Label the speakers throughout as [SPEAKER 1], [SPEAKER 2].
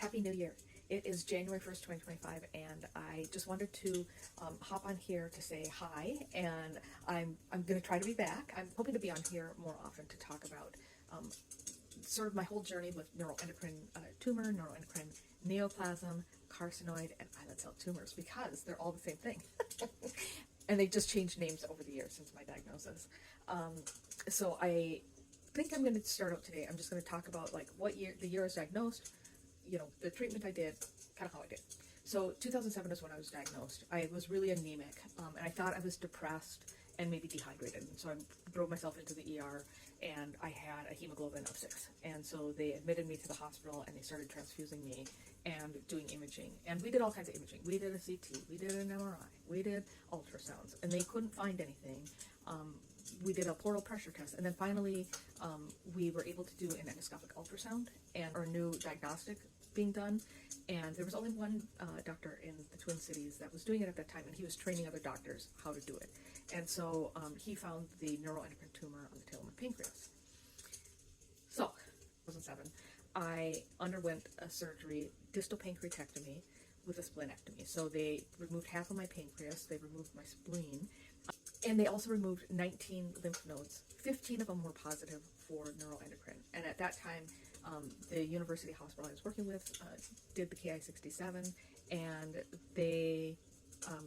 [SPEAKER 1] Happy New Year. It is January 1st, 2025, and I just wanted to hop on here to say hi, and I'm going to try to be back. I'm hoping to be on here more often to talk about sort of my whole journey with neuroendocrine tumor, neuroendocrine neoplasm, carcinoid, and islet cell tumors, because they're all the same thing. And they've just changed names over the years since my diagnosis. So I think I'm going to start out today. I'm just going to talk about like what year, the year I was diagnosed, you know, the treatment I did, kind of how I did. So 2007 is when I was diagnosed. I was really anemic, and I thought I was depressed and maybe dehydrated. And so I drove myself into the ER, and I had a hemoglobin of 6. And so they admitted me to the hospital, and they started transfusing me and doing imaging. And we did all kinds of imaging. We did a CT, we did an MRI, we did ultrasounds, and they couldn't find anything. We did a portal pressure test, and then finally we were able to do an endoscopic ultrasound and our new diagnostic being done. And there was only one doctor in the Twin Cities that was doing it at that time, and he was training other doctors how to do it. And so he found the neuroendocrine tumor on the tail of my pancreas. So, 2007, I underwent a surgery, distal pancreatectomy with a splenectomy. So they removed half of my pancreas, they removed my spleen, and they also removed 19 lymph nodes. 15 of them were positive for neuroendocrine. And at that time, the university hospital I was working with did the Ki-67, and they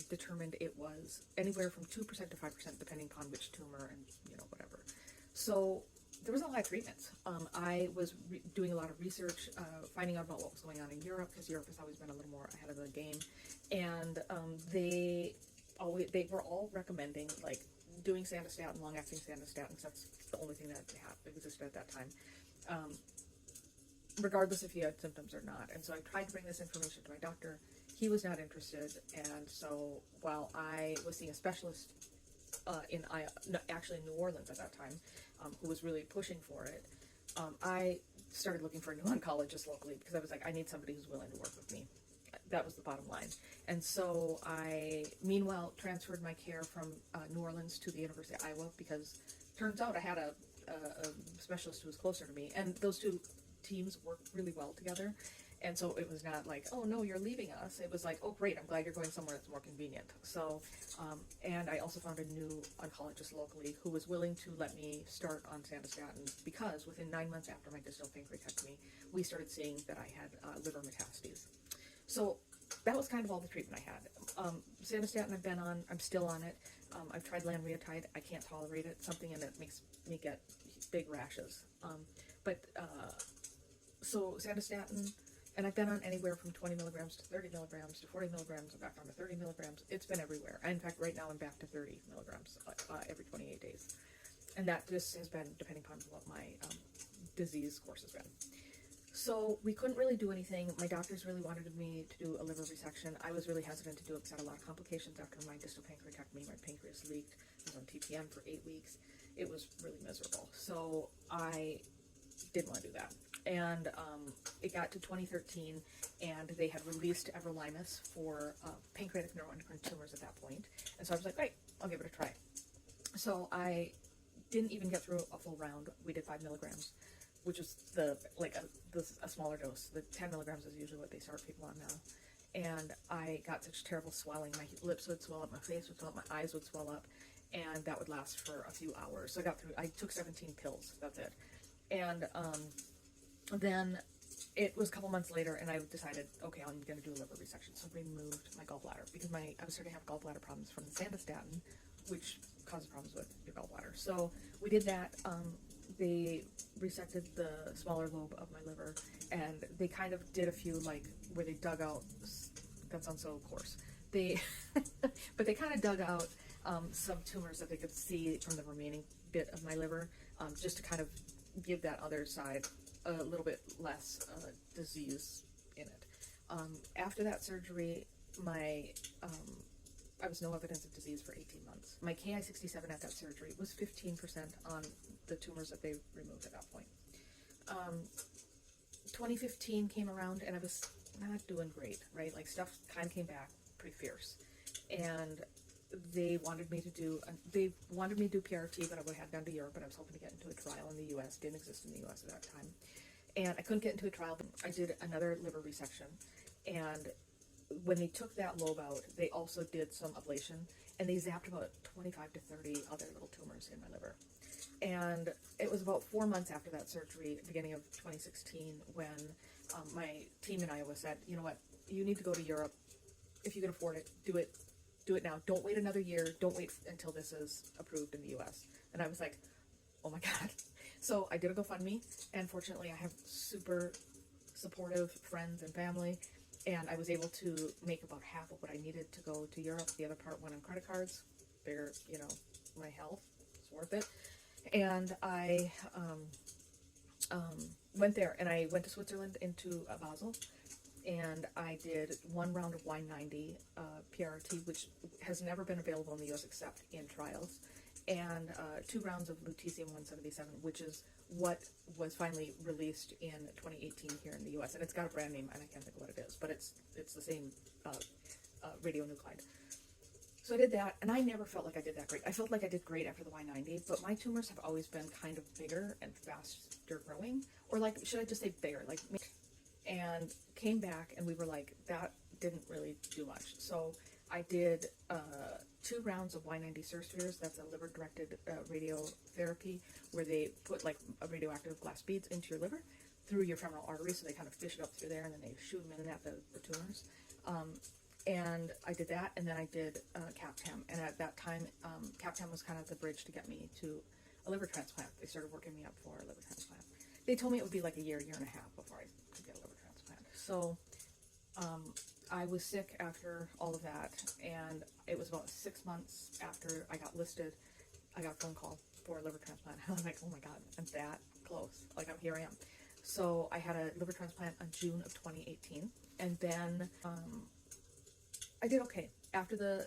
[SPEAKER 1] determined it was anywhere from 2% to 5%, depending upon which tumor and, you know, whatever. So there was a lot of treatments. I was doing a lot of research, finding out about what was going on in Europe, because Europe has always been a little more ahead of the game. And they were all recommending like doing sandostatin, long-acting sandostatin, because that's the only thing that existed at that time, regardless if you had symptoms or not. And so I tried to bring this information to my doctor. He was not interested, and so while I was seeing a specialist actually in New Orleans at that time, who was really pushing for it, I started looking for a new oncologist locally, because I was like, I need somebody who's willing to work with me. That was the bottom line. And so I, meanwhile, transferred my care from New Orleans to the University of Iowa, because turns out I had a specialist who was closer to me, and those two teams worked really well together. And so it was not like, oh no, you're leaving us. It was like, oh great, I'm glad you're going somewhere that's more convenient. So, and I also found a new oncologist locally who was willing to let me start on sandostatin, because within 9 months after my distal pancreatectomy, we started seeing that I had liver metastases. So that was kind of all the treatment I had. Sandostatin I've been on, I'm still on it. I've tried lanreotide, I can't tolerate it. Something in it makes me get big rashes. So sandostatin, and I've been on anywhere from 20 milligrams to 30 milligrams to 40 milligrams, I'm back down to 30 milligrams. It's been everywhere. In fact, right now I'm back to 30 milligrams every 28 days. And that just has been depending upon what my disease course has been. So we couldn't really do anything. My doctors really wanted me to do a liver resection. I was really hesitant to do it because I had a lot of complications after my distal pancreatectomy. My pancreas leaked. I was on TPN for 8 weeks. It was really miserable. So I didn't want to do that. And it got to 2013, and they had released everolimus for pancreatic neuroendocrine tumors at that point. And so I was like, great, I'll give it a try. So I didn't even get through a full round. We did 5 milligrams, which is a smaller dose. The 10 milligrams is usually what they start people on now. And I got such terrible swelling. My lips would swell up, my face would swell up, my eyes would swell up, and that would last for a few hours. So I took 17 pills, that's it. And then it was a couple months later, and I decided, okay, I'm going to do a liver resection. So I removed my gallbladder, because I was starting to have gallbladder problems from the sandostatin, which causes problems with your gallbladder. So we did that. They resected the smaller lobe of my liver, and they kind of did a few, like, where they dug out, that sounds so coarse, but they kind of dug out some tumors that they could see from the remaining bit of my liver, just to kind of give that other side a little bit less disease in it. After that surgery, I was no evidence of disease for 18 months. My Ki-67 at that surgery was 15% on the tumors that they removed at that point. 2015 came around, and I was not doing great, right? Like, stuff kind of came back pretty fierce. And they wanted me to do PRT, but I would have gone to Europe, and I was hoping to get into a trial in the U.S. Didn't exist in the U.S. at that time. and I couldn't get into a trial, but I did another liver resection, and when they took that lobe out, they also did some ablation, and they zapped about 25 to 30 other little tumors in my liver. And it was about 4 months after that surgery, beginning of 2016, when my team in Iowa said, you know what, you need to go to Europe. If you can afford it, do it now. Don't wait another year. Don't wait until this is approved in the US. And I was like, oh my God. So I did a GoFundMe, and fortunately I have super supportive friends and family, and I was able to make about half of what I needed to go to Europe. The other part went on credit cards. Figure, you know, my health is worth it. And I went there, and I went to Switzerland into Basel, and I did 1 round of Y90 PRRT, which has never been available in the US except in trials, and 2 rounds of lutetium-177, which is what was finally released in 2018 here in the US, and it's got a brand name, and I can't think of what it is, but it's the same radionuclide. So I did that, and I never felt like I did that great. I felt like I did great after the Y90, but my tumors have always been kind of bigger and faster growing, or like, should I just say bigger, like, and came back, and we were like, that didn't really do much. So I did 2 rounds of Y90 surspheres. That's a liver-directed radiotherapy, where they put like a radioactive glass beads into your liver through your femoral artery, so they kind of fish it up through there, and then they shoot them in at the tumors. And I did that, and then I did CAPTAM, and at that time, CAPTAM was kind of the bridge to get me to a liver transplant. They started working me up for a liver transplant. They told me it would be like a year and a half before I could get a liver transplant. So I was sick after all of that, and it was about 6 months after I got listed, I got a phone call for a liver transplant. I was like, oh my God, I'm that close. Like, here I am. So I had a liver transplant in June of 2018, and then I did okay. After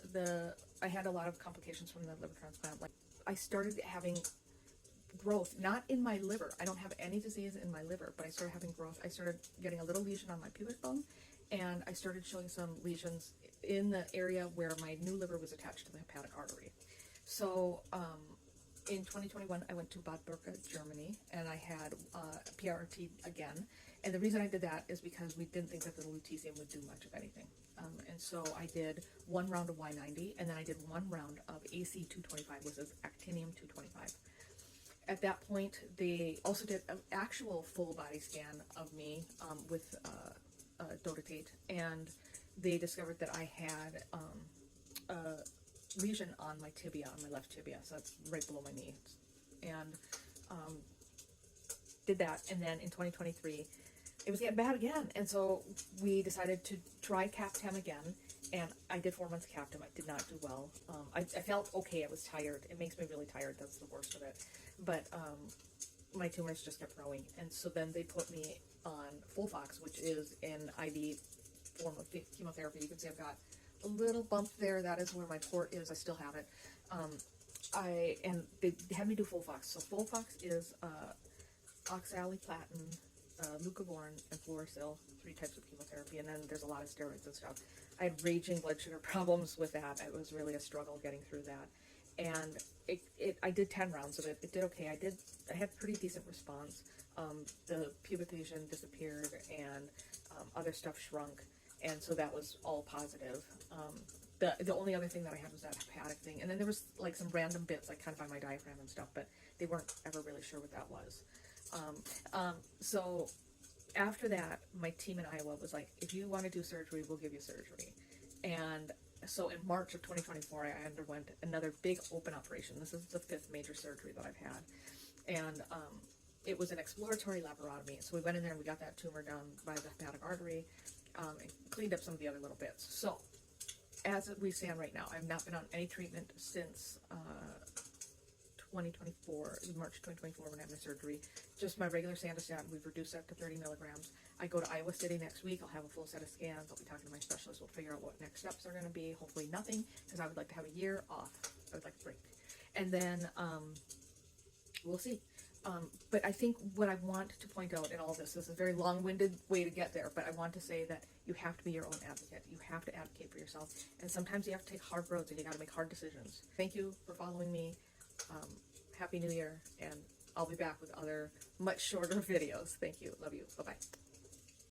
[SPEAKER 1] I had a lot of complications from the liver transplant. Like, I started having growth, not in my liver. I don't have any disease in my liver, but I started having growth. I started getting a little lesion on my pubic bone, and I started showing some lesions in the area where my new liver was attached to the hepatic artery. So in 2021, I went to Bad Burka, Germany, and I had PRRT again. And the reason I did that is because we didn't think that the lutetium would do much of anything. And so I did 1 round of Y90, and then I did 1 round of AC-225, which is actinium-225. At that point, they also did an actual full body scan of me with dotatate, and they discovered that I had a lesion on my tibia, on my left tibia, so that's right below my knee. And did that, and then in 2023, it was getting bad again, and so we decided to try CAPTAM again, and I did 4 months of CAPTAM. I did not do well. I felt okay. I was tired. It makes me really tired. That's the worst of it. But my tumors just kept growing, and so then they put me on Folfox, which is an IV form of chemotherapy. You can see I've got a little bump there. That is where my port is. I still have it. And they had me do Folfox. So Folfox is oxaliplatin, leucovorin, and fluorosil, 3 types of chemotherapy, and then there's a lot of steroids and stuff. I had raging blood sugar problems with that. It was really a struggle getting through that. And I did 10 rounds of it. It did okay. I had pretty decent response. The pubic lesion disappeared, and other stuff shrunk, and so that was all positive. The only other thing that I had was that hepatic thing, and then there was like some random bits, like kind of by my diaphragm and stuff, but they weren't ever really sure what that was. So after that, my team in Iowa was like, if you want to do surgery, we'll give you surgery. And so in March of 2024, I underwent another big open operation. This is the 5th major surgery that I've had. And it was an exploratory laparotomy. So we went in there and we got that tumor down by the hepatic artery, and cleaned up some of the other little bits. So as we stand right now, I've not been on any treatment since 2024, March 2024, when I had my surgery. Just my regular Sandostatin. We've reduced that to 30 milligrams. I go to Iowa City next week. I'll have a full set of scans. I'll be talking to my specialist. We'll figure out what next steps are going to be. Hopefully nothing, because I would like to have a year off. I would like a break. And then we'll see. But I think what I want to point out in all this is a very long-winded way to get there, but I want to say that you have to be your own advocate. You have to advocate for yourself. And sometimes you have to take hard roads, and you got to make hard decisions. Thank you for following me. Happy New Year, and I'll be back with other much shorter videos. Thank you. Love you. Bye-bye.